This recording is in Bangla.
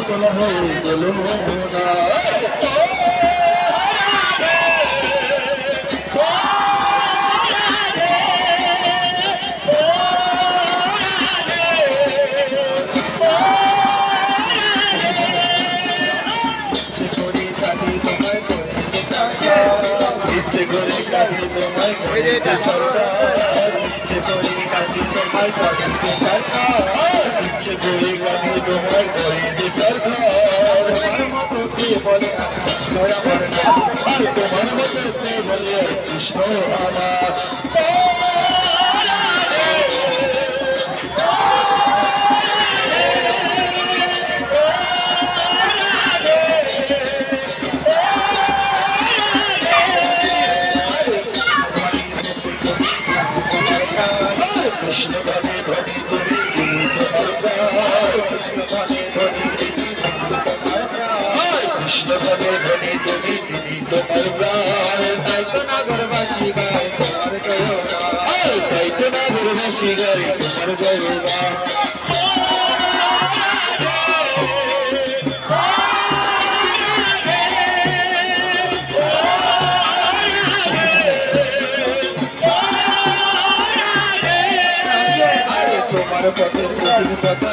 তোলা হয়ে গেল না। ইচ্ছে করে কাঁদি তোমায় করে দিতে সরকার, ইচ্ছে করে কাঁদি তোমায় করে দিতে সরকার, ইচ্ছে করে কাঁদি তোমায় করে দিতে সরকার। তোমার মতো কে বলে তোমার মতো কে বলে কৃষ্ণ আমার। কৃষ্ণ ভাবে ধনী তুমি দিদি তোমার প্রাণ, কৃষ্ণ ভাবে ধনী তুমি দিদি তোমার প্রাণ। তাই তো নাগরবাসী গায় তোমার জয়গান, তাই তো নাগরবাসী গায় তোমার জয়গান। তোমার পথের প্রতি কথা